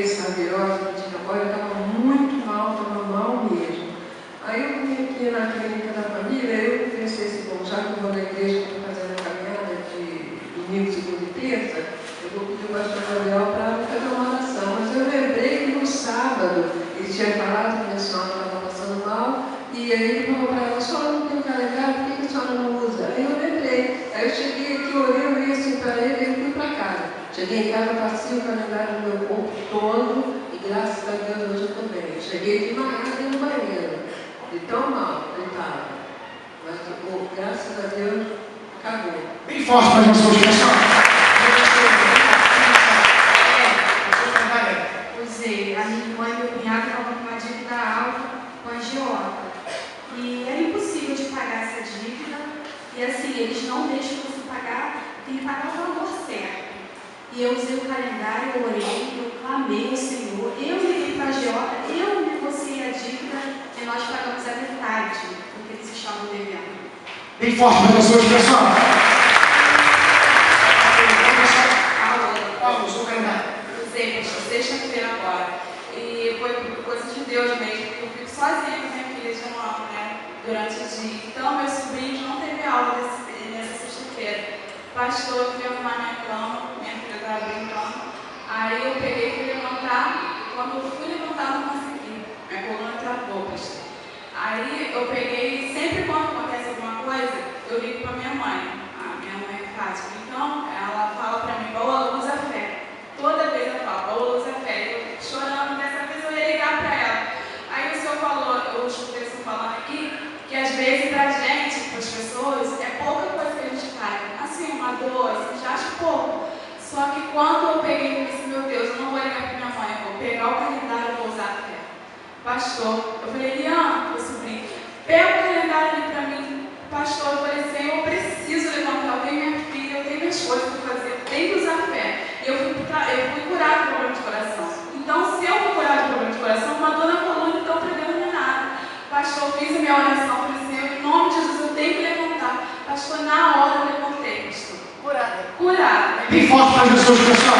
esse rabiose, eu estava muito mal, estava mal mesmo. Aí eu vim aqui na clínica da família, eu pensei assim, bom, já que eu vou na igreja, estou fazendo a caminhada de domingo, segunda e terça, eu vou pedir o pastor Gabriel para fazer uma oração. Mas eu lembrei que no sábado ele tinha falado que minha senhora estava passando mal, e aí ele falou para ela, a senhora não tem um calendário, por que a senhora não usa? Aí eu lembrei, aí eu cheguei aqui, orei assim para ele e fui para casa. Cheguei em casa, passei o calendário no meu corpo todo, e graças a Deus hoje eu estou bem. Cheguei desmaiada no banheiro, de tão mal que eu estava. Mas graças a Deus, acabou. Bem forte para as pessoas que Usei. A minha irmã e meu cunhado estavam com uma dívida alta com a agiota. E era impossível de pagar essa dívida. E assim, eles não deixam você pagar, tem que pagar o valor certo. E eu usei o calendário, eu orei, eu clamei ao Senhor, eu liguei para a agiota, eu negociei a dívida e nós pagamos a metade do que eles estavam devendo. bem forte para as pessoas que Paulo, usou o calendário. Usei, pastor, sexta-feira agora. E foi coisa de Deus mesmo, porque eu fico sozinha com minha filha de 1 ano, né? Durante o dia. Então, meus sobrinhos não teve aula nessa sexta-feira. Pastor, eu fui arrumar minha cama, minha filha estava brincando. Aí eu peguei e fui levantar. Quando eu fui levantar, não consegui. Minha coluna travou, pastor. Aí eu peguei, sempre quando acontece alguma coisa, eu ligo para minha mãe. A minha mãe é Fátima. Então, ela fala para mim, Paola, usa fé. Toda vez ela fala, Paola, usa fé. Eu chorando, dessa vez eu ia ligar para ela. Aí o senhor falou, eu escutei o senhor falando aqui, que às vezes para a gente, para as pessoas, é pouca coisa que a gente faz. Assim, uma dor, assim, já acho pouco. Só que quando eu peguei e disse, meu Deus, eu não vou ligar para minha mãe, eu vou pegar o calendário e vou usar a fé. Pastor, eu falei, Lian, meu sobrinho, pega o calendário ali para mim. Pastor, eu falei, Senhor, eu preciso levantar, eu tenho minha filha, eu tenho minhas coisas para fazer, eu tenho que usar a fé. E eu fui curado do problema de coração. Então, se eu for curado do problema de coração, uma dor na coluna, então para Deus não é nada. Pastor, eu fiz a minha oração, falei, Senhor, em nome de Jesus, eu tenho que levantar. Pastor, na hora eu levantei, pastor. Curado. bem forte para as pessoas que